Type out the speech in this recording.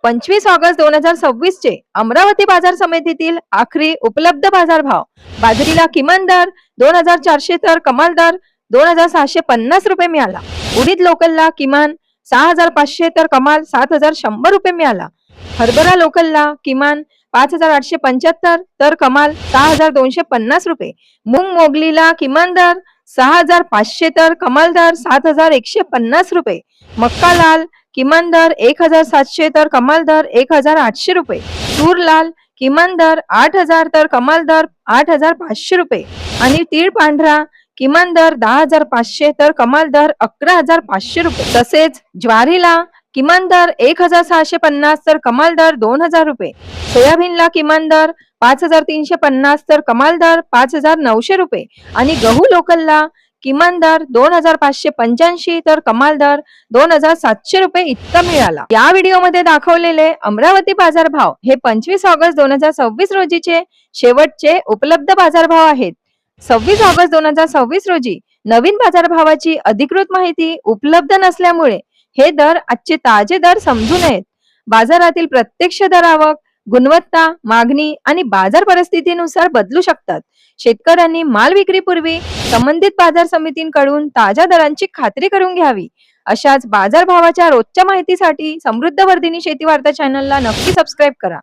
25 August 2026 चे अमरावती बाजार समितीतील आखरी उपलब्ध बाजारभाव. बाजरीला किमान दर 2400 तर कमाल दर 2750 रुपये मिळाला. उडीद लोकलला किमान 6500 तर कमाल 7100 रुपये मिळाला. हरभरा लोकलला किमान 5875 तर कमाल 6250 रुपये. मूग मोगलीला किमान दर 6500 तर कमाल दर 7150 रुपये. मक्का लाल किमान दर 1700 तर कमाल दर 1800 रुपये. तूर लाल किमान दर 8000 तर कमाल दर 8500 रुपये. आणि तीळ पांढरा किमान दर 10500 तर कमाल दर 11500 रुपये. तसेच ज्वारीला किमान दर 1650 तर कमाल दर 2000 रुपये. सोयाबीनला किमान दर 5350 तर कमाल दर 5900 रुपये. आणि गहू लोकलला किमान दर 2585 तर कमाल दर 2700 रुपये इतका मिळाला. या व्हिडिओमध्ये दाखवलेले अमरावती बाजारभाव हे 25 ऑगस्ट 2026 रोजीचे शेवटचे उपलब्ध बाजारभाव आहेत. 26 ऑगस्ट 2026 रोजी नवीन बाजारभावाची अधिकृत माहिती उपलब्ध नसल्यामुळे हे दर आजचे ताजे दर समजू नयेत. बाजारातील प्रत्यक्ष दर आवक, गुणवत्ता, मागणी आणि बाजार परिस्थितीनुसार बदलू शकतात. शेतकऱ्यांनी माल विक्रीपूर्वी संबंधित बाजार समितींकडून ताज्या दरांची खात्री करून घ्यावी. अशाच बाजारभावाच्या रोजच्या माहितीसाठी समृद्ध वर्धिनी शेती वार्ता चॅनलला नक्की सबस्क्राईब करा.